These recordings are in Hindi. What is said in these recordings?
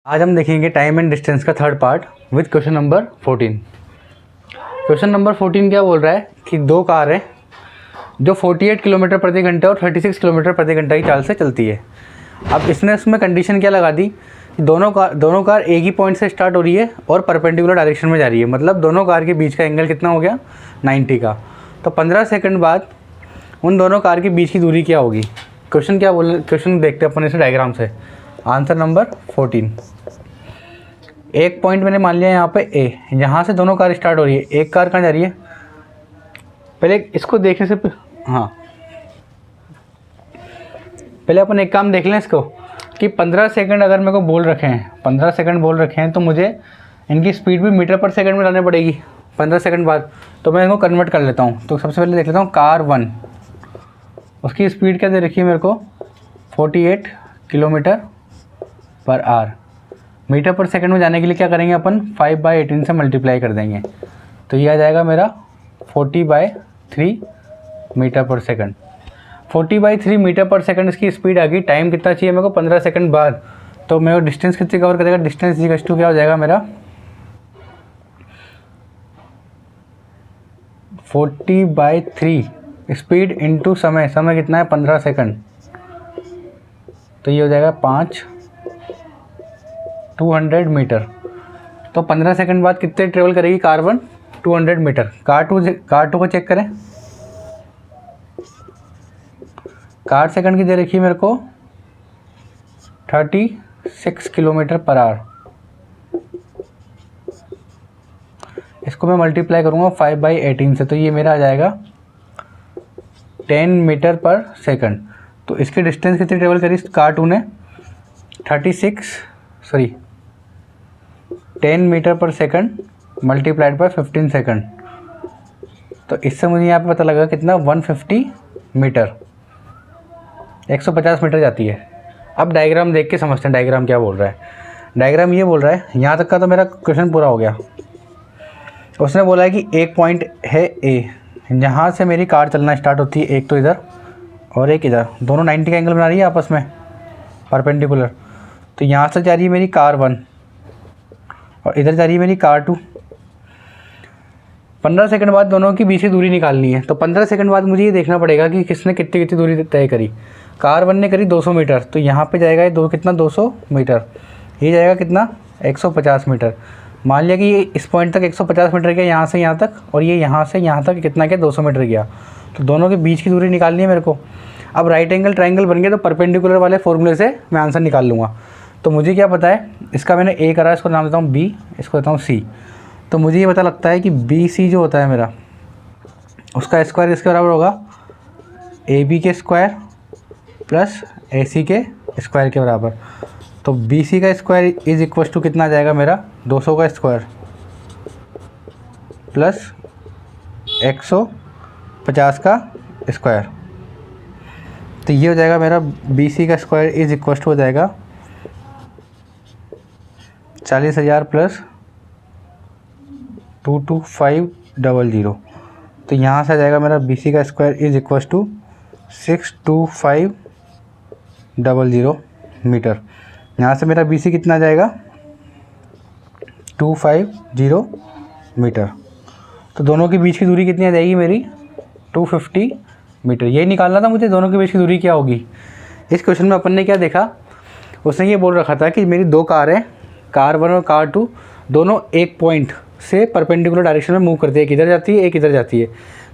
आज हम देखेंगे टाइम एंड डिस्टेंस का third part with question number 14। Question number 14 क्या बोल रहा है कि दो कार हैं जो 48 किलोमीटर प्रति घंटा और 36 किलोमीटर प्रति घंटा की चाल से चलती है। अब इसने उसमें कंडीशन क्या लगा दी कि दोनों कार एक ही पॉइंट से स्टार्ट हो रही है और परपेंडिकुलर डायरेक्शन में जा रही है। मतलब दोनों कार के बीच का एंगल कितना हो गया, 90 का। तो 15 सेकंड बाद उन दोनों कार के बीच की दूरी क्या होगी। क्वेश्चन क्या बोल, क्वेश्चन देखते हैं अपन इसे डायग्राम से। Answer number 14। एक पॉइंट मैंने मान लिया यहाँ पे ए, यहाँ से दोनों कार स्टार्ट हो रही है। एक कार कहाँ जा रही है, पहले इसको देखने से पहले अपन एक काम देख लें इसको कि 15 सेकंड अगर मेरे को बोल रखे हैं, 15 सेकंड बोल रखे हैं तो मुझे इनकी स्पीड भी मीटर पर सेकंड में लानी पड़ेगी 15 सेकंड बाद। तो मैं इनको कन्वर्ट कर लेता हूँ। तो सबसे पहले देख लेता हूँ कार 1, उसकी स्पीड क्या दे रखी है मेरे को, 48 किलोमीटर पर आवर। मीटर पर सेकंड में जाने के लिए क्या करेंगे अपन, 5/18 से मल्टीप्लाई कर देंगे। तो ये आ जाएगा मेरा 40/3 मीटर पर सेकंड। 40/3 मीटर पर सेकंड इसकी स्पीड आ गई। टाइम कितना चाहिए मेरे को, 15 सेकंड बाद। तो मेरे को डिस्टेंस कितनी कवर करेगा, डिस्टेंस इक्वल टू क्या हो जाएगा मेरा 40/3 स्पीड इंटू समय। समय कितना है 15 सेकंड। तो ये हो जाएगा 200 मीटर। तो 15 सेकंड बाद कितने ट्रेवल करेगी कार 1, 200 मीटर। कार टू को चेक करें। कार सेकंड की दे रखी है मेरे को 36 किलोमीटर पर आवर। इसको मैं मल्टीप्लाई करूँगा 5/18 से, तो ये मेरा आ जाएगा 10 मीटर पर सेकंड। तो इसकी डिस्टेंस कितनी ट्रेवल करी कार टू ने, 10 मीटर पर सेकंड मल्टीप्लाइड बाय 15 सेकंड। तो इससे मुझे यहाँ पे पता लगा कितना, 150 मीटर, 150 मीटर जाती है। अब डायग्राम देख के समझते हैं डायग्राम क्या बोल रहा है। डायग्राम ये बोल रहा है, यहाँ तक का तो मेरा क्वेश्चन पूरा हो गया। उसने बोला है कि एक पॉइंट है ए, यहाँ से मेरी कार चलना स्टार्ट होती है, एक तो इधर और एक इधर, दोनों 90 का एंगल बना रही है आपस में परपेंडिकुलर। तो यहाँ से जा रही है मेरी कार 1 और इधर जा रही है मेरी कार 2। 15 सेकंड बाद दोनों की बीच की दूरी निकालनी है। तो 15 सेकंड बाद मुझे ये देखना पड़ेगा कि किसने कितनी कितनी दूरी तय करी। कार 1 ने करी 200 मीटर, तो यहाँ पे जाएगा ये कितना 200 मीटर। ये जाएगा कितना 150 मीटर। मान लिया कि ये इस पॉइंट तक 150 मीटर गया, यहाँ से यहाँ तक, और ये यहाँ से यहाँ तक कितना गया 200 मीटर गया। तो दोनों के बीच की दूरी निकालनी है मेरे को। अब राइट एंगल ट्रायंगल बन गया तो परपेंडिकुलर वाले फॉर्मूले से मैं आंसर निकाल लूँगा। तो मुझे क्या पता है, इसका मैंने ए करा, इसको नाम देता हूँ बी, इसको देता हूँ सी। तो मुझे ये पता लगता है कि बी सी जो होता है मेरा, उसका स्क्वायर इसके बराबर होगा ए बी के स्क्वायर प्लस ए सी के स्क्वायर के बराबर। तो बी सी का स्क्वायर इज इक्वल टू कितना आ जाएगा मेरा, 200 का स्क्वायर प्लस 150 का स्क्वायर। तो ये हो जाएगा मेरा बी सी का स्क्वायर इज इक्वल टू हो जाएगा 40,000 प्लस 22500। तो यहाँ से आ जाएगा मेरा बी सी का square is equal to 62500 metre. यहाँ से मेरा बी सी कितना आ जाएगा 250 मीटर। तो दोनों के बीच की दूरी कितनी आ जाएगी मेरी 250 मीटर। यही निकालना था मुझे, दोनों के बीच की दूरी क्या होगी। इस क्वेश्चन में अपन ने क्या देखा, उसने ये बोल रखा था कि मेरी दो कार हैं, कार 1 और कार 2, दोनों एक पॉइंट से परपेंडिकुलर डायरेक्शन में मूव करती है। एक इधर जाती है, एक इधर जाती है।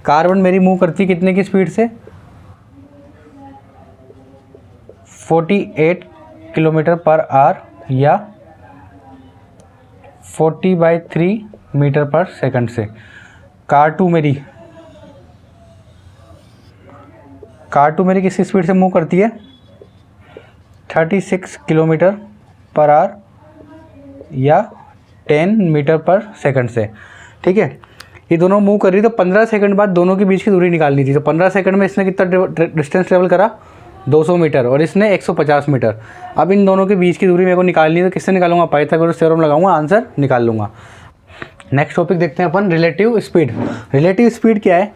कार 1 मेरी मूव करती है कितने की स्पीड से, 48 किलोमीटर पर आवर या 40/3 मीटर पर सेकंड से। कार 2 मेरी किस स्पीड से मूव करती है, 36 किलोमीटर पर आवर या 10 मीटर पर सेकंड से। ठीक है, ये दोनों मूव कर रही है। तो 15 सेकंड बाद दोनों के बीच की दूरी निकालनी थी। तो 15 सेकंड में इसने कितना डिस्टेंस ट्रेवल करा, 200 मीटर, और इसने 150 मीटर। अब इन दोनों के बीच की दूरी मेरे को निकालनी है, तो किससे निकालूंगा, पाइथागोरस थ्योरम लगाऊंगा, आंसर निकाल लूँगा। नेक्स्ट टॉपिक देखते हैं अपन, रिलेटिव स्पीड। रिलेटिव स्पीड क्या है,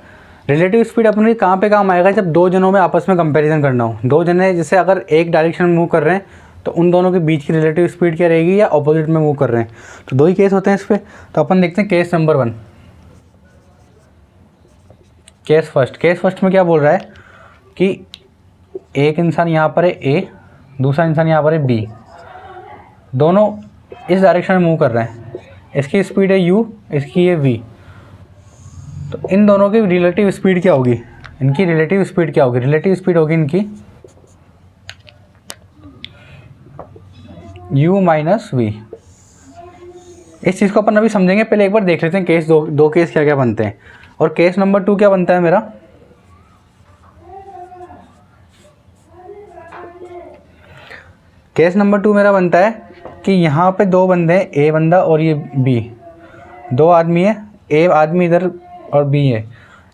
रिलेटिव स्पीड अपने कहाँ पे काम आएगा, जब दो जनों में आपस में कंपैरिजन करना हो। दो जने जैसे अगर एक डायरेक्शन में मूव कर रहे हैं तो उन दोनों के बीच की रिलेटिव स्पीड क्या रहेगी, या ऑपोजिट में मूव कर रहे हैं। तो दो ही केस होते हैं इस पर। तो अपन देखते हैं केस नंबर 1, केस फर्स्ट में क्या बोल रहा है कि एक इंसान यहाँ पर है ए, दूसरा इंसान यहाँ पर है बी, दोनों इस डायरेक्शन में मूव कर रहे हैं। इसकी स्पीड है u, इसकी है v। तो इन दोनों की रिलेटिव स्पीड क्या होगी, इनकी रिलेटिव स्पीड क्या होगी, रिलेटिव स्पीड होगी इनकी u माइनस v। इस चीज़ को अपन अभी समझेंगे, पहले एक बार देख लेते हैं केस दो केस क्या क्या बनते हैं। और केस नंबर 2 क्या बनता है मेरा, केस नंबर 2 मेरा बनता है कि यहाँ पे दो बंदे हैं, ए बंदा और ये बी, दो आदमी है, ए आदमी इधर और बी है।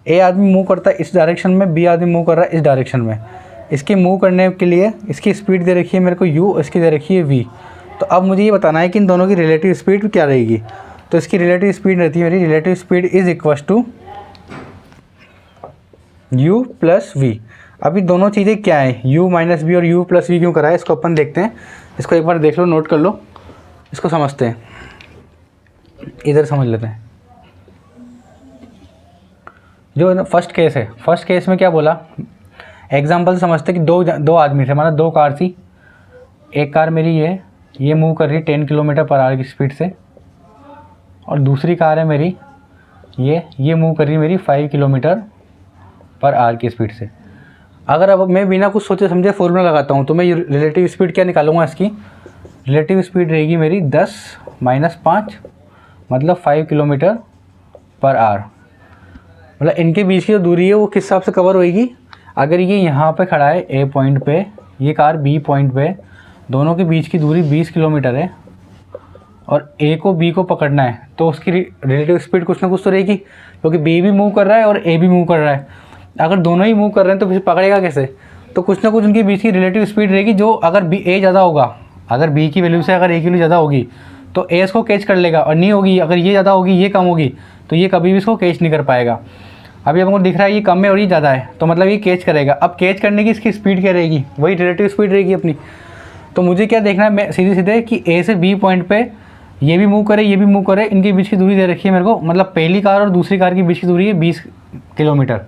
ए आदमी मूव करता है इस डायरेक्शन में, बी आदमी मूव कर रहा है इस डायरेक्शन में। इसकी मूव करने के लिए इसकी स्पीड दे रखी है मेरे को u, इसकी दे रखी है v। तो अब मुझे ये बताना है कि इन दोनों की रिलेटिव स्पीड क्या रहेगी। तो इसकी रिलेटिव स्पीड रहती है, मेरी relative speed is equal to u plus v। अभी दोनों चीज़ें क्या है, u माइनस v और u प्लस v क्यों करा है, इसको अपन देखते हैं। इसको एक बार देख लो, नोट कर लो, इसको समझते हैं, इधर समझ लेते हैं। जो फर्स्ट केस है, फर्स्ट केस में क्या बोला, एग्जाम्पल समझते कि दो आदमी थे, मतलब दो कार थी। एक कार मेरी ये मूव कर रही 10 किलोमीटर पर आवर की स्पीड से, और दूसरी कार है मेरी ये मूव कर रही है मेरी 5 किलोमीटर पर आवर की स्पीड से। अगर अब मैं बिना कुछ सोचे समझे फॉर्मूला लगाता हूँ, तो मैं रिलेटिव स्पीड क्या निकालूंगा, इसकी रिलेटिव स्पीड रहेगी मेरी 10 माइनस 5, मतलब 5 किलोमीटर पर आवर। मतलब इनके बीच की जो दूरी है वो किस हिसाब से कवर होएगी। अगर ये यहाँ पे खड़ा है ए पॉइंट पे, ये कार बी पॉइंट पे, दोनों के बीच की दूरी 20 किलोमीटर है, और ए को बी को पकड़ना है, तो उसकी रिलेटिव स्पीड कुछ ना कुछ तो रहेगी, क्योंकि बी भी मूव कर रहा है और ए भी मूव कर रहा है। अगर दोनों ही मूव कर रहे हैं तो फिर पकड़ेगा कैसे। तो कुछ ना कुछ उनके बीच की रिलेटिव स्पीड रहेगी, जो अगर बी ए ज़्यादा होगा, अगर बी की वैल्यू से अगर ए की वैल्यू ज़्यादा होगी तो ए इसको कैच कर लेगा, और नहीं होगी, अगर ये ज़्यादा होगी ये कम होगी तो ये कभी भी इसको कैच नहीं कर पाएगा। अभी हमको दिख रहा है ये कम है और ये ज़्यादा है, तो मतलब ये कैच करेगा। अब कैच करने की इसकी स्पीड क्या रहेगी, वही रिलेटिव स्पीड रहेगी अपनी। तो मुझे क्या देखना है, मैं सीधे कि ए से बी पॉइंट पे ये भी मूव करे ये भी मूव करे, इनके बीच की दूरी दे रखी है मेरे को, मतलब पहली कार और दूसरी कार के बीच की दूरी है 20 किलोमीटर,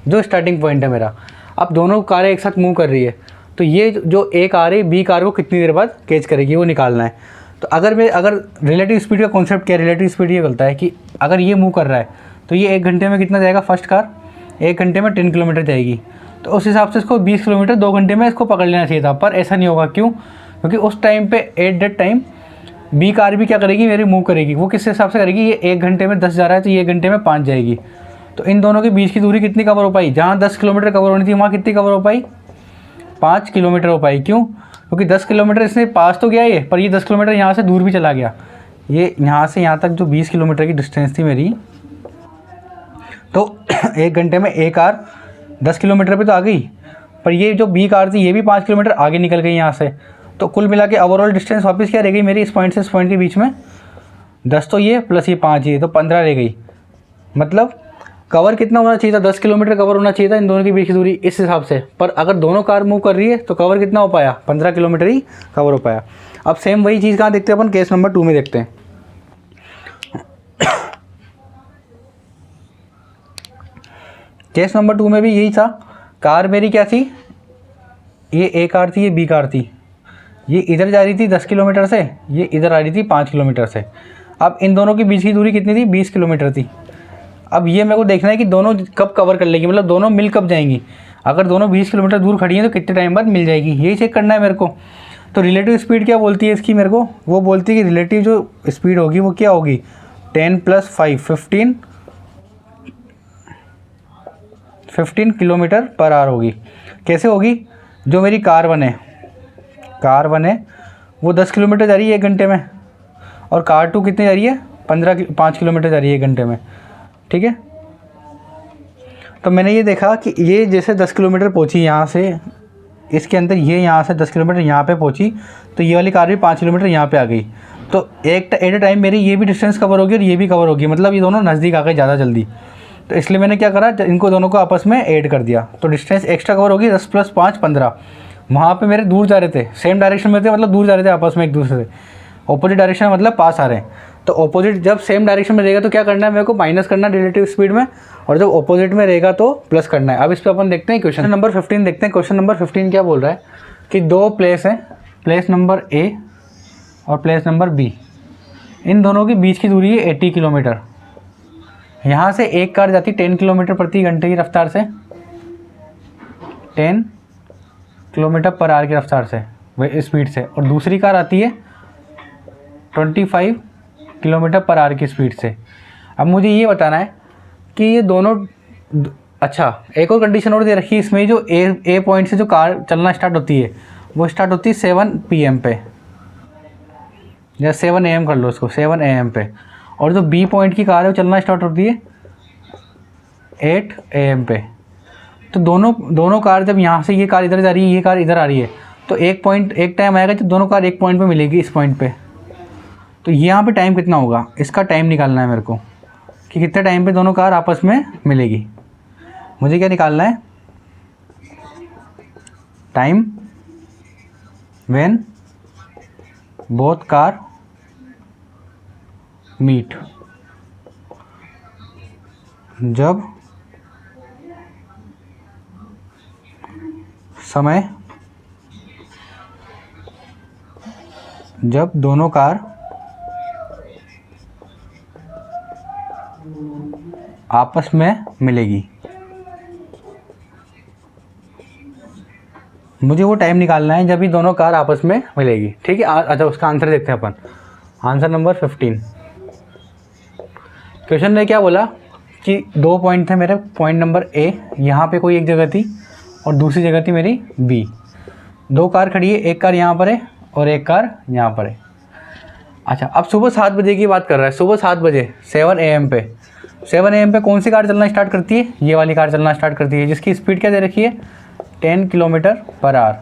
जो स्टार्टिंग पॉइंट है मेरा। अब दोनों कारें एक साथ मूव कर रही है, तो ये जो ए कार है बी कार को कितनी देर बाद कैच करेगी वो निकालना है। तो अगर रिलेटिव स्पीड का कॉन्सेप्ट क्या है, रिलेटिव स्पीड ये बोलता है कि अगर ये मूव कर रहा है तो ये 1 घंटे में कितना जाएगा, फर्स्ट कार 1 घंटे में 10 किलोमीटर जाएगी। तो उस हिसाब से इसको 20 किलोमीटर 2 घंटे में इसको पकड़ लेना चाहिए था, पर ऐसा नहीं होगा। क्यों, क्योंकि उस टाइम पे at that time B car भी क्या करेगी, मेरी मूव करेगी। वो किस हिसाब से करेगी, ये 1 घंटे में 10 जा रहा है तो ये 1 घंटे में 5 जाएगी। तो इन दोनों के बीच की दूरी कितनी कवर हो पाई, जहाँ 10 किलोमीटर कवर होनी थी वहाँ कितनी कवर हो पाई, 5 किलोमीटर हो पाई। क्यों, क्योंकि 10 किलोमीटर इसने पास तो गया ये, पर ये 10 किलोमीटर यहाँ से दूर भी चला गया। ये यहाँ से यहाँ तक जो 20 किलोमीटर की डिस्टेंस थी मेरी, तो 1 घंटे में ए कार 10 किलोमीटर पे तो आ गई, पर ये जो बी कार थी ये भी 5 किलोमीटर आगे निकल गई यहाँ से। तो कुल मिला के ओवरऑल डिस्टेंस वापस क्या रह गई मेरी, इस पॉइंट से इस पॉइंट के बीच में 10 तो ये प्लस ये 5 ये, तो 15 रह गई। मतलब कवर कितना होना चाहिए था, 10 किलोमीटर कवर होना चाहिए था इन दोनों की बीच की दूरी इस हिसाब से। पर अगर दोनों कार मूव कर रही है तो कवर कितना हो पाया, 15 किलोमीटर ही कवर हो पाया। अब सेम वही चीज़ कहाँ देखते हैं अपन, केस नंबर 2 में देखते हैं। केस नंबर 2 में भी यही था, कार मेरी क्या थी, ये ए कार थी ये बी कार थी, ये इधर जा रही थी 10 किलोमीटर से, ये इधर आ रही थी 5 किलोमीटर से। अब इन दोनों के बीच की दूरी कितनी थी, 20 किलोमीटर थी। अब ये मेरे को देखना है कि दोनों कब कवर कर लेगी, मतलब दोनों मिल कब जाएंगी। अगर दोनों 20 किलोमीटर दूर खड़ी हैं तो कितने टाइम बाद मिल जाएगी, यही चेक करना है मेरे को। तो रिलेटिव स्पीड क्या बोलती है इसकी मेरे को, वो बोलती है कि रिलेटिव जो स्पीड होगी वो क्या होगी, 10 + 5 15 किलोमीटर पर आवर होगी। कैसे होगी, जो मेरी कार वन है वो 10 किलोमीटर जा रही है 1 घंटे में, और कार 2 कितनी जा रही है, 5 किलोमीटर जा रही है 1 घंटे में, ठीक है। तो मैंने ये देखा कि ये जैसे 10 किलोमीटर पहुंची यहाँ से, इसके अंदर ये यहाँ से 10 किलोमीटर यहाँ पे पहुंची, तो ये वाली कार भी 5 किलोमीटर यहाँ पे आ गई। तो एट ए टाइम मेरी ये भी डिस्टेंस कवर होगी और ये भी कवर होगी, मतलब ये दोनों नज़दीक आ गए ज़्यादा जल्दी। तो इसलिए मैंने क्या करा, इनको दोनों को आपस में ऐड कर दिया, तो डिस्टेंस एक्स्ट्रा कवर होगी 10 + 5 15, वहाँ पे मेरे दूर जा रहे थे, सेम डायरेक्शन में थे, मतलब दूर जा रहे थे आपस में एक दूसरे से। ऑपोजिट डायरेक्शन मतलब पास आ रहे हैं। तो ऑपोजिट जब सेम डायरेक्शन में रहेगा तो क्या करना है मेरे को, माइनस करना है रिलेटिव स्पीड में, और जब ऑपोजिट में रहेगा तो प्लस करना है। अब इस पर अपन देखते हैं क्वेश्चन नंबर 15 देखते हैं। क्वेश्चन नंबर 15 क्या बोल रहा है कि दो प्लेस हैं, प्लेस नंबर ए और प्लेस नंबर बी, इन दोनों के बीच की दूरी है 80 किलोमीटर। यहाँ से एक कार जाती 10 किलोमीटर प्रति घंटे की रफ्तार से, 10 किलोमीटर पर आवर की रफ्तार से, वही स्पीड से, और दूसरी कार आती है 25 किलोमीटर पर आवर की स्पीड से। अब मुझे ये बताना है कि ये दोनों, अच्छा एक और कंडीशन और दे रखी है इसमें, जो ए पॉइंट से जो कार चलना स्टार्ट होती है वो स्टार्ट होती है 7 PM पे, या 7 AM कर लो इसको, 7 AM पे, और जो बी पॉइंट की कार है वो चलना स्टार्ट होती है 8 AM पे। तो दोनों कार, जब यहाँ से ये कार इधर जा रही है, ये कार इधर आ रही है, तो एक टाइम आएगा जब दोनों कार एक पॉइंट पे मिलेगी, इस पॉइंट पे। तो यहाँ पे टाइम कितना होगा, इसका टाइम निकालना है मेरे को कि कितने टाइम पे दोनों कार आपस में मिलेगी। मुझे क्या निकालना है, time when both car meet, जब समय, जब दोनों कार आपस में मिलेगी। मुझे वो टाइम निकालना है जब ये दोनों कार आपस में मिलेगी, ठीक है। अच्छा उसका आंसर देखते हैं अपन, आंसर नंबर 15। क्वेश्चन ने क्या बोला कि दो पॉइंट थे मेरे, पॉइंट नंबर ए, यहाँ पे कोई एक जगह थी और दूसरी जगह थी मेरी बी। दो कार खड़ी है, एक कार यहाँ पर है और एक कार यहाँ पर है। अच्छा अब सुबह 7 बजे की बात कर रहा है, सुबह 7 बजे 7 AM पे, 7 AM पे कौन सी कार चलना स्टार्ट करती है, ये वाली कार चलना स्टार्ट करती है, जिसकी स्पीड क्या दे रखी है 10 किलोमीटर पर आवर।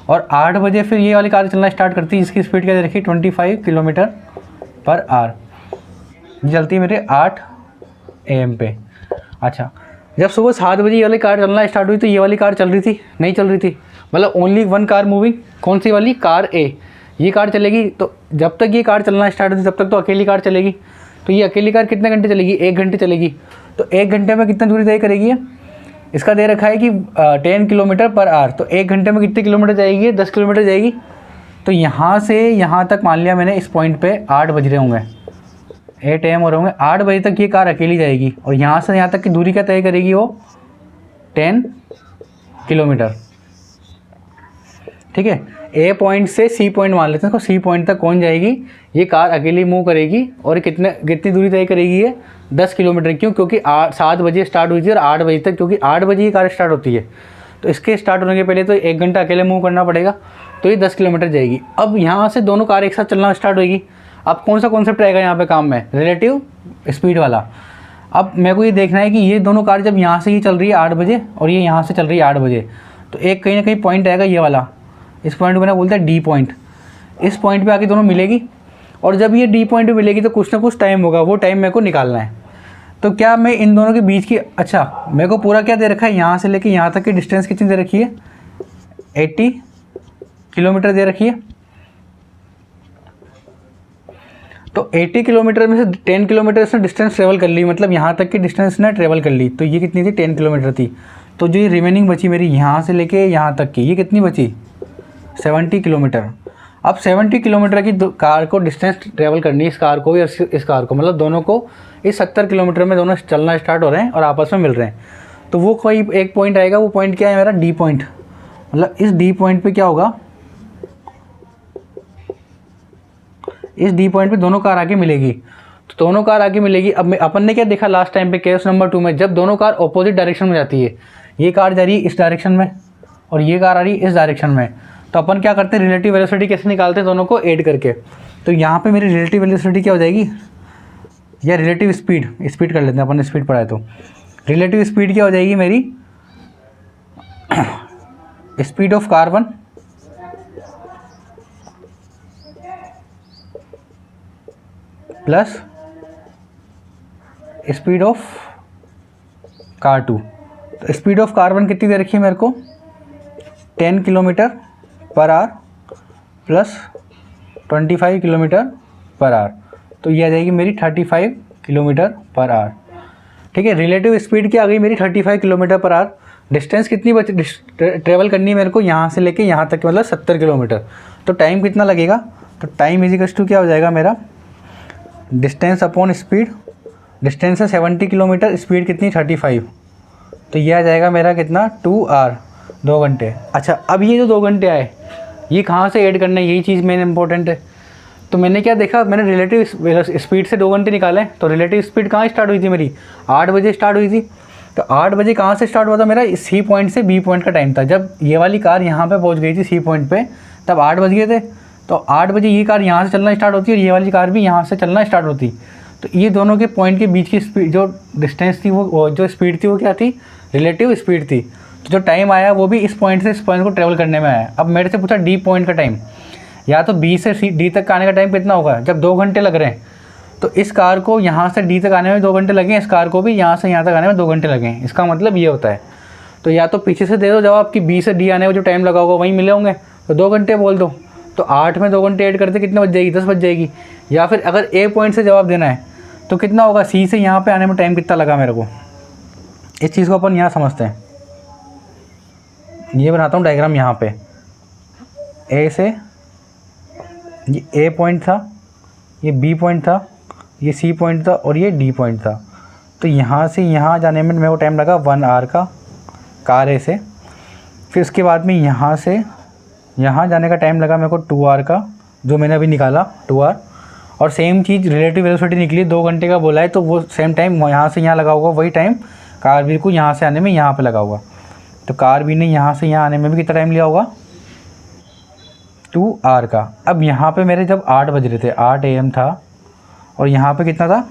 और 8 बजे फिर ये वाली कार चलना स्टार्ट करती है, जिसकी स्पीड क्या दे रखी है 25 किलोमीटर पर आवर। ये चलती है मेरे 8 AM पे। अच्छा जब सुबह 7 बजे ये वाली कार चलना स्टार्ट हुई तो ये वाली कार चल रही थी, नहीं चल रही थी, मतलब ओनली वन कार मूविंग। कौन सी वाली, कार ए, ये कार चलेगी। तो जब तक ये कार चलना स्टार्ट होती तब तक तो अकेली कार चलेगी। तो ये अकेली कार कितने घंटे चलेगी, 1 घंटे चलेगी। तो 1 घंटे में कितना दूरी तय करेगी ये, इसका दे रखा है कि 10 किलोमीटर पर आवर। तो 1 घंटे में कितने किलोमीटर जाएगी, 10 किलोमीटर जाएगी। तो यहाँ से यहाँ तक मान लिया मैंने, इस पॉइंट पे 8 बज रहे होंगे, 8 AM हो रहे होंगे, 8 बजे तक ये कार अकेली जाएगी। और यहाँ से यहाँ तक की दूरी क्या तय करेगी वो, 10 किलोमीटर, ठीक है। ए पॉइंट से सी पॉइंट मान लेते हैं इसको, सी पॉइंट तक कौन जाएगी, ये कार अकेली मूव करेगी। और कितनी दूरी तय करेगी ये, 10 किलोमीटर। क्यों, क्योंकि 7 बजे स्टार्ट हुई थी और 8 बजे तक, क्योंकि 8 बजे ये कार स्टार्ट होती है, तो इसके स्टार्ट होने के पहले तो 1 घंटा अकेले मूव करना पड़ेगा। तो ये 10 किलोमीटर जाएगी। अब यहाँ से दोनों कार एक साथ चलना स्टार्ट होगी। अब कौन सा कॉन्सेप्ट आएगा यहाँ पे काम में, रिलेटिव स्पीड वाला। अब मेरे को ये देखना है कि ये दोनों कार जब यहाँ से ये चल रही है 8 बजे और ये यहाँ से चल रही है 8 बजे, तो एक कहीं ना कहीं पॉइंट आएगा ये वाला, इस पॉइंट को ना बोलते हैं डी पॉइंट। इस पॉइंट पे आके दोनों मिलेगी, और जब ये डी पॉइंट पे मिलेगी तो कुछ ना कुछ टाइम होगा, वो टाइम मेरे को निकालना है। तो क्या मैं इन दोनों के बीच की, अच्छा मेरे को पूरा क्या दे रखा है, यहाँ से लेके यहाँ तक की डिस्टेंस कितनी दे रखी है, 80 किलोमीटर दे रखी है। तो 80 किलोमीटर में से 10 किलोमीटर इसने डिस्टेंस ट्रेवल कर ली, मतलब यहाँ तक की डिस्टेंस ने ट्रेवल कर ली। तो ये कितनी थी, 10 किलोमीटर थी। तो जो ये रिमेनिंग बची मेरी यहाँ से लेके यहाँ तक की, ये कितनी बची, 70 किलोमीटर। अब 70 किलोमीटर की कार को डिस्टेंस ट्रेवल करनी है, इस कार को या इस कार को, मतलब दोनों को इस 70 किलोमीटर में दोनों चलना स्टार्ट हो रहे हैं और आपस में मिल रहे हैं। तो वो कोई एक पॉइंट आएगा, वो पॉइंट क्या है मेरा, डी पॉइंट। मतलब इस डी पॉइंट पे क्या होगा, इस डी पॉइंट पे दोनों कार आके मिलेगी। तो दोनों कार आके मिलेगी। अब अपन ने क्या देखा लास्ट टाइम पे केस नंबर 2 में, जब दोनों कार ऑपोजिट डायरेक्शन में जाती है, ये कार जा रही है इस डायरेक्शन में और ये कार आ रही है इस डायरेक्शन में, तो अपन क्या करते हैं, रिलेटिव वेलोसिटी कैसे निकालते हैं, दोनों को ऐड करके। तो यहाँ पे मेरी रिलेटिव वेलोसिटी क्या हो जाएगी, या रिलेटिव स्पीड कर लेते हैं, अपन ने स्पीड पढ़ा है। तो रिलेटिव स्पीड क्या हो जाएगी मेरी, speed of car 1 plus speed of car 2। तो स्पीड ऑफ कार 1 कितनी दे रखी है मेरे को, 10 kilometre per our plus 25 kilometre per our, तो ये आ जाएगी मेरी 35 किलोमीटर पर आवर। ठीक है, रिलेटिव स्पीड क्या आ गई मेरी 35 किलोमीटर पर आवर। डिस्टेंस कितनी ट्रेवल करनी है मेरे को यहाँ से लेके यहाँ तक, मतलब 70 किलोमीटर। तो टाइम कितना लगेगा, तो टाइम इजिकल्स टू क्या हो जाएगा मेरा, डिस्टेंस अपॉन स्पीड। डिस्टेंस है 70 किलोमीटर, स्पीड कितनी 35, तो ये आ जाएगा मेरा कितना 2 आवर, 2 घंटे। अच्छा, अब ये जो 2 घंटे आए ये कहाँ से ऐड करना है, यही चीज़ मेन इंपॉर्टेंट है। तो मैंने क्या देखा, मैंने रिलेटिव स्पीड से 2 घंटे निकाले, तो रिलेटिव स्पीड कहाँ स्टार्ट हुई थी मेरी, 8 बजे स्टार्ट हुई थी। तो 8 बजे कहाँ से स्टार्ट हुआ था मेरा, सी पॉइंट से बी पॉइंट का टाइम था। जब ये वाली कार यहाँ पे पहुँच गई थी सी पॉइंट पे, तब 8 बज गए थे। तो 8 बजे ये कार यहाँ से चलना स्टार्ट होती है और ये वाली कार भी यहाँ से चलना स्टार्ट होती। तो ये दोनों के पॉइंट के बीच की स्पीड, जो डिस्टेंस थी वो जो स्पीड थी वो क्या थी, रिलेटिव स्पीड थी। तो जो टाइम आया वो भी इस पॉइंट से इस पॉइंट को ट्रेवल करने में आया। अब मेरे से पूछा डी पॉइंट का टाइम, या तो बी से डी तक आने का टाइम कितना होगा, जब 2 घंटे लग रहे हैं तो इस कार को यहाँ से डी तक आने में 2 घंटे लगे, इस कार को भी यहाँ से यहाँ तक आने में 2 घंटे लगे। इसका मतलब ये होता है। तो या तो पीछे से दे दो जवाब कि बी से डी आने में जो टाइम लगा होगा वहीं मिले होंगे, तो 2 घंटे बोल दो। तो 8 में 2 घंटे ऐड करते कितने बज जाएगी, 10 बज जाएगी। या फिर अगर ए पॉइंट से जवाब देना है तो कितना होगा, सी से यहाँ पर आने में टाइम कितना लगा मेरे को, इस चीज़ को अपन यहाँ समझते हैं। ये बनाता हूँ डायग्राम यहाँ पे, ए से ये ए पॉइंट था, ये बी पॉइंट था, ये सी पॉइंट था और ये डी पॉइंट था। तो यहाँ से यहाँ जाने में मेरे को टाइम लगा 1 आवर का कार ए से। फिर उसके बाद में यहाँ से यहाँ जाने का टाइम लगा मेरे को 2 आवर का, जो मैंने अभी निकाला 2 आवर। और सेम चीज़ रिलेटिव वेलोसिटी निकली, 2 घंटे का बोला है, तो वो सेम टाइम यहाँ से यहाँ लगा होगा, वही टाइम कार बी को यहाँ से आने में यहाँ पे लगा होगा। तो कार बी ने यहाँ से यहाँ आने में भी कितना टाइम लिया होगा, 2 आवर का। अब यहाँ पे मेरे जब 8 बज रहे थे, 8 AM था, और यहाँ पे कितना था,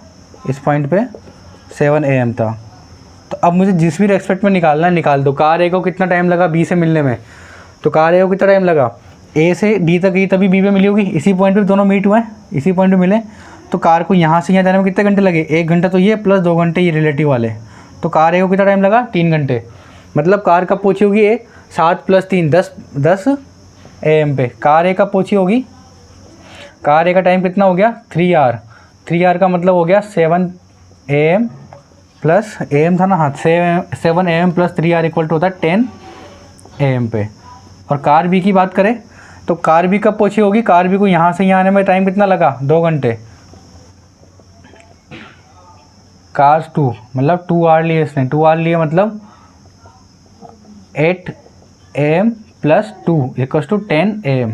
इस पॉइंट पे 7 AM था। तो अब मुझे जिस भी रेस्पेक्ट में निकालना है निकाल दो। कार ए को कितना टाइम लगा बी से मिलने में, तो कार ए को कितना टाइम लगा, ए से डी तक गई तभी बी पे मिली होगी, इसी पॉइंट पे दोनों मीट हुए हैं, इसी पॉइंट पे मिले। तो कार को यहाँ से यहाँ जाने में कितने घंटे लगे, 1 घंटा तो ये प्लस 2 घंटे ये रिलेटिव वाले। तो कार ए को कितना टाइम लगा, 3 घंटे। मतलब कार कब पहुँची होगी ए, 7 + 3 10 AM पे। कार ए कब पहुँची होगी, कार ए का टाइम कितना हो गया, 3 आवर। 3 आवर का मतलब हो गया 7 AM प्लस AM था ना, हाँ 7 AM + 3 आवर इक्वल टू होता है 10 AM पे। और कार बी की बात करें तो कार बी कब पहुँची होगी, कार बी को यहाँ से यहाँ आने में टाइम कितना लगा, 2 घंटे। कार 2 मतलब 2 आवर लिए इसने, 2 आवर लिए मतलब 8 AM + 2 = 10 AM।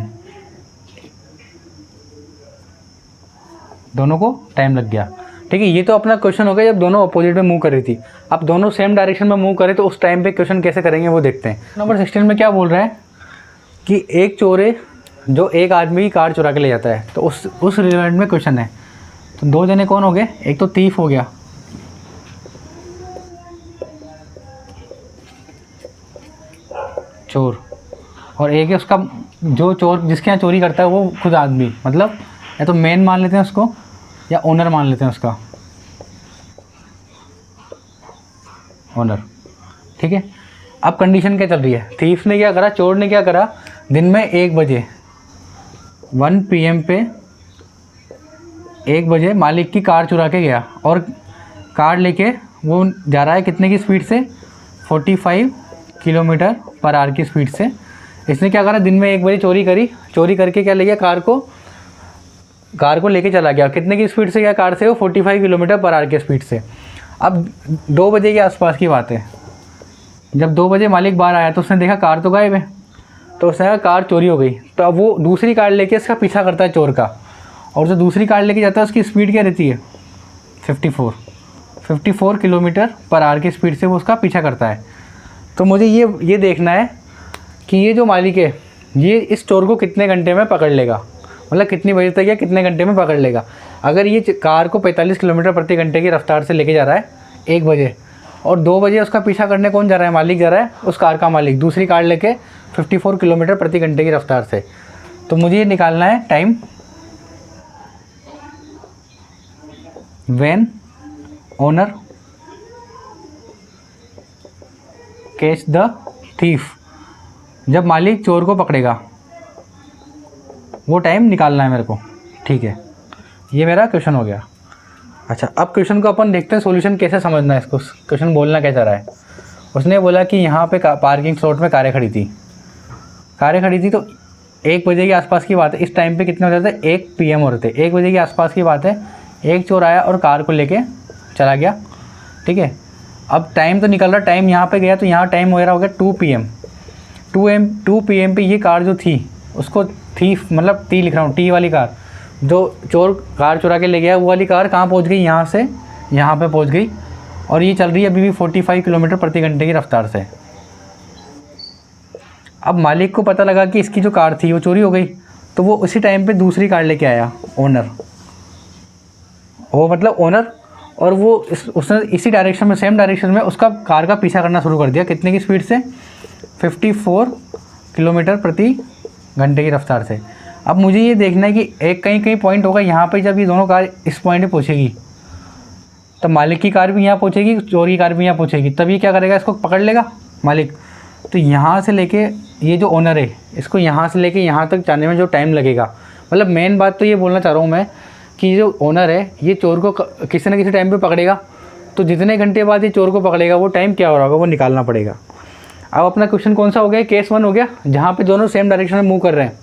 दोनों को टाइम लग गया। ठीक है, ये तो अपना क्वेश्चन हो गया जब दोनों अपोजिट में मूव कर रही थी। अब दोनों सेम डायरेक्शन में मूव करें तो उस टाइम पे क्वेश्चन कैसे करेंगे वो देखते हैं। नंबर 16 में क्या बोल रहा है कि एक चोर है जो एक आदमी की कार चुरा के ले जाता है। तो उस रिलेवेंट में क्वेश्चन है। तो 2 जने कौन हो गए, एक तो थीफ हो गया, चोर, और एक है उसका जो चोर जिसके यहाँ चोरी करता है वो खुद आदमी, मतलब या तो मेन मान लेते हैं उसको या ओनर मान लेते हैं उसका, ओनर। ठीक है, अब कंडीशन क्या चल रही है, थीफ ने क्या करा, चोर ने क्या करा, दिन में 1 बजे 1 PM पे 1 बजे मालिक की कार चुरा के गया और कार लेके वो जा रहा है कितने की स्पीड से, 45 किलोमीटर पर आवर की स्पीड से। इसने क्या करा, दिन में 1 बजे चोरी करी, चोरी करके क्या ले गया, कार को लेके चला गया। कितने की स्पीड से गया कार से, वो 45 किलोमीटर पर आवर की स्पीड से। अब 2 बजे के आसपास की बात है, जब 2 बजे मालिक बाहर आया तो उसने देखा कार तो गायब है, तो उसने कहा कार चोरी हो गई। तो अब वो दूसरी कार लेके इसका पीछा करता है चोर का, और जो दूसरी कार लेके जाता है उसकी स्पीड क्या रहती है, 54 किलोमीटर पर आवर की स्पीड से वो उसका पीछा करता है। तो मुझे ये देखना है कि ये जो मालिक है ये इस चोर को कितने घंटे में पकड़ लेगा, मतलब कितनी बजे तक या कितने घंटे में पकड़ लेगा। अगर ये कार को 45 किलोमीटर प्रति घंटे की रफ्तार से लेके जा रहा है 1 बजे, और 2 बजे उसका पीछा करने कौन जा रहा है, मालिक जा रहा है, उस कार का मालिक दूसरी कार लेके 54 किलोमीटर प्रति घंटे की रफ्तार से। तो मुझे ये निकालना है time when owner catch the thief, जब मालिक चोर को पकड़ेगा। वो टाइम निकालना है मेरे को। ठीक है, ये मेरा क्वेश्चन हो गया। अच्छा, अब क्वेश्चन को अपन देखते हैं सॉल्यूशन कैसे समझना है इसको, क्वेश्चन बोलना क्या चाह रहा है। उसने बोला कि यहाँ पे पार्किंग स्लॉट में कारें खड़ी थी तो 1 बजे के आसपास की बात है। इस टाइम पे कितने हो जाते हैं, 1 PM हो रहे थे। 1 बजे के आसपास की बात है, एक चोर आया और कार को लेके चला गया। ठीक है, अब टाइम तो निकल रहा, टाइम यहाँ पे गया तो यहाँ टाइम हो गया 2 PM। 2 PM पे ये कार जो थी उसको थीफ, मतलब टी लिख रहा हूँ, टी वाली कार, जो चोर कार चुरा के ले गया, वो वाली कार कहाँ पहुँच गई, यहाँ से यहाँ पे पहुँच गई। और ये चल रही है अभी भी 45 किलोमीटर प्रति घंटे की रफ्तार से। अब मालिक को पता लगा कि इसकी जो कार थी वो चोरी हो गई, तो वो उसी टाइम पे दूसरी कार लेके आया, ओनर, वो मतलब ओनर, और वो उसने इसी डायरेक्शन में, सेम डायरेक्शन में उसका कार का पीछा करना शुरू कर दिया। कितने की स्पीड से, 54 किलोमीटर प्रति घंटे की रफ्तार से। अब मुझे ये देखना है कि एक कहीं पॉइंट होगा यहाँ पे, जब ये दोनों कार इस पॉइंट पे पहुँचेगी तो मालिक की कार भी यहाँ पहुँचेगी, चोर की कार भी यहाँ पहुँचेगी, तब ये क्या करेगा, इसको पकड़ लेगा मालिक। तो यहाँ से लेके ये जो ओनर है, इसको यहाँ से लेके यहाँ तक जाने में जो टाइम लगेगा, मतलब मेन बात तो ये बोलना चाह रहा हूँ मैं कि जो ओनर है ये चोर को किसी न किसी टाइम पे पकड़ेगा, तो जितने घंटे बाद ये चोर को पकड़ेगा वो टाइम क्या हो रहा होगा, वो निकालना पड़ेगा। अब अपना क्वेश्चन कौन सा हो गया, केस 1 हो गया, जहाँ पे दोनों सेम डायरेक्शन में मूव कर रहे हैं।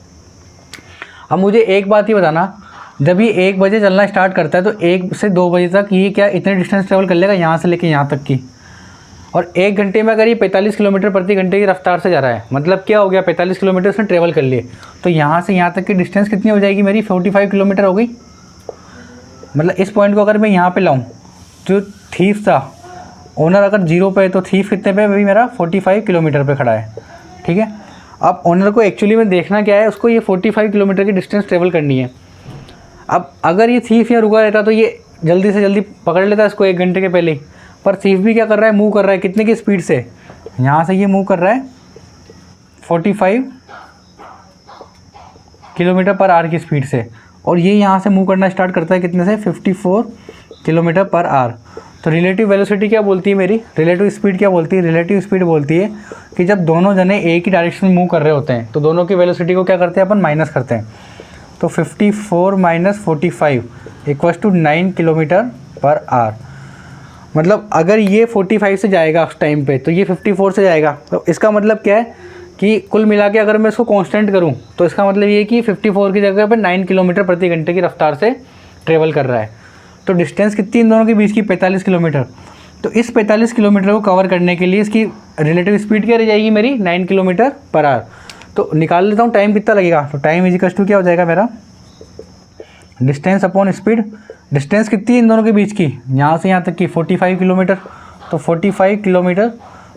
अब मुझे एक बात ही बताना, जब ये 1 बजे चलना स्टार्ट करता है तो 1 से 2 बजे तक ये क्या इतने डिस्टेंस ट्रेवल कर लेगा, यहाँ से लेके यहाँ तक की। और 1 घंटे में अगर ये 45 किलोमीटर प्रति घंटे की रफ्तार से जा रहा है, मतलब क्या हो गया, 45 किलोमीटर से ट्रेवल कर लिए, तो यहाँ से यहाँ तक की डिस्टेंस कितनी हो जाएगी मेरी, 45 किलोमीटर हो गई। मतलब इस पॉइंट को अगर मैं यहाँ पे लाऊं, जो थीफ था, ओनर अगर 0 पे है तो थीफ कितने पे, अभी मेरा 45 किलोमीटर पे खड़ा है। ठीक है, अब ओनर को एक्चुअली में देखना क्या है, उसको ये 45 किलोमीटर की डिस्टेंस ट्रेवल करनी है। अब अगर ये थीफ यहाँ रुका रहता तो ये जल्दी से जल्दी पकड़ लेता इसको 1 घंटे के पहले ही, पर थीफ भी क्या कर रहा है, मूव कर रहा है कितने की स्पीड से, यहाँ से ये मूव कर रहा है 45 किलोमीटर पर आवर की स्पीड से, और ये यहाँ से मूव करना स्टार्ट करता है कितने से, 54 किलोमीटर पर आवर। तो रिलेटिव वेलोसिटी क्या बोलती है मेरी, रिलेटिव स्पीड क्या बोलती है, रिलेटिव स्पीड बोलती है कि जब दोनों जने एक ही डायरेक्शन में मूव कर रहे होते हैं तो दोनों की वेलोसिटी को क्या करते हैं अपन, माइनस करते हैं। तो 54 minus 45 equals to 9 kilometre per hour. मतलब अगर ये 45 से जाएगा उस टाइम पे तो ये 54 से जाएगा, तो इसका मतलब क्या है कि कुल मिला के अगर मैं इसको कांस्टेंट करूं तो इसका मतलब ये कि 54 की जगह पे 9 किलोमीटर प्रति घंटे की रफ्तार से ट्रेवल कर रहा है। तो डिस्टेंस कितनी इन दोनों के बीच की, 45 किलोमीटर। तो इस 45 किलोमीटर को कवर करने के लिए इसकी रिलेटिव स्पीड क्या रह जाएगी मेरी, 9 किलोमीटर पर आवर। तो निकाल लेता हूँ टाइम कितना लगेगा, तो टाइम इजिकल्स टू क्या हो जाएगा मेरा, डिस्टेंस अपॉन स्पीड। डिस्टेंस कितनी है इन दोनों के बीच की, यहाँ से यहाँ तक की 45 किलोमीटर, तो 45 किलोमीटर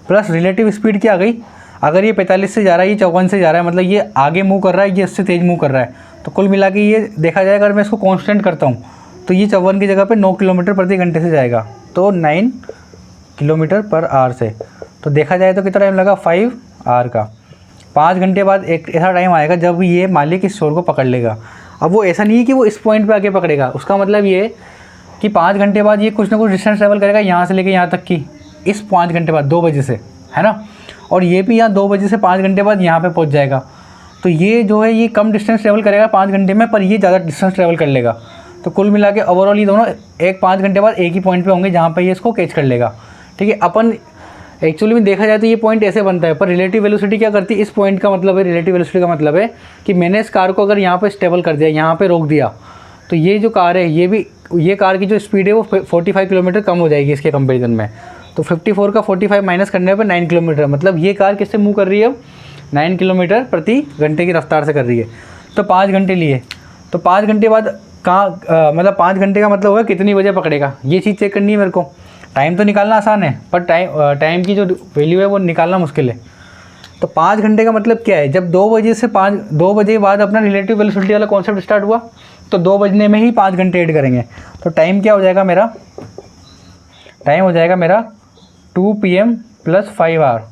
प्लस रिलेटिव स्पीड क्या आ गई, अगर ये 45 से जा रहा है, ये 54 से जा रहा है, मतलब ये आगे मूव कर रहा है, ये इससे तेज़ मूव कर रहा है, तो कुल मिला के ये देखा जाए अगर मैं इसको कांस्टेंट करता हूँ तो ये 54 की जगह पे 9 किलोमीटर प्रति घंटे से जाएगा, तो 9 किलोमीटर पर आवर से। तो देखा जाए तो कितना टाइम लगा, 5 आवर का। 5 घंटे बाद एक ऐसा टाइम आएगा जब ये मालिक इस चोर को पकड़ लेगा। अब वो ऐसा नहीं है कि वो इस पॉइंट पे आके पकड़ेगा, उसका मतलब ये कि 5 घंटे बाद ये कुछ ना कुछ डिस्टेंस ट्रेवल करेगा यहाँ से लेके यहाँ तक की, इस 5 घंटे बाद 2 बजे से, है ना, और ये भी यहाँ 2 बजे से 5 घंटे बाद यहाँ पे पहुँच जाएगा। तो ये जो है ये कम डिस्टेंस ट्रेवल करेगा 5 घंटे में, पर ये ज़्यादा डिस्टेंस ट्रेवल कर लेगा। तो कुल मिला के ओवरऑल ये दोनों 5 घंटे बाद एक ही पॉइंट पे होंगे जहाँ पे ये इसको कैच कर लेगा। ठीक है, अपन एक्चुअली में देखा जाए तो ये पॉइंट ऐसे बनता है, पर रिलेटिव वेलोसिटी क्या करती है, इस पॉइंट का मतलब है, रिलेटिव वेलोसिटी का मतलब है कि मैंने इस कार को अगर यहाँ पे स्टेबल कर दिया, यहाँ पे रोक दिया, तो ये जो कार है ये कार की जो स्पीड है वो 45 किलोमीटर कम हो जाएगी इसके कंपेरिजन में। तो 54 का 45 माइनस करने पर 9 किलोमीटर, मतलब ये कार किससे मूव कर रही है, 9 किलोमीटर प्रति घंटे की रफ्तार से कर रही है। तो 5 घंटे लिए, तो 5 घंटे बाद मतलब 5 घंटे का मतलब होगा कितनी बजे पकड़ेगा, ये चीज़ चेक करनी है मेरे को। टाइम तो निकालना आसान है, पर टाइम की जो वैल्यू है वो निकालना मुश्किल है। तो 5 घंटे का मतलब क्या है, जब 2 बजे से 2 बजे बाद अपना रिलेटिव वेलोसिटी वाला कॉन्सेप्ट स्टार्ट हुआ, तो 2 बजने में ही 5 घंटे ऐड करेंगे। तो टाइम क्या हो जाएगा मेरा, टाइम हो जाएगा मेरा 2 PM + 5 आवर।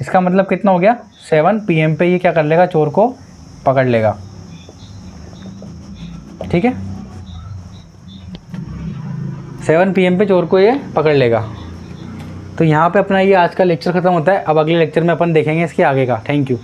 इसका मतलब कितना हो गया, 7 PM पे ये क्या कर लेगा, चोर को पकड़ लेगा। ठीक है, 7 PM पे चोर को ये पकड़ लेगा। तो यहाँ पे अपना ये आज का लेक्चर ख़त्म होता है। अब अगले लेक्चर में अपन देखेंगे इसके आगे का। Thank you.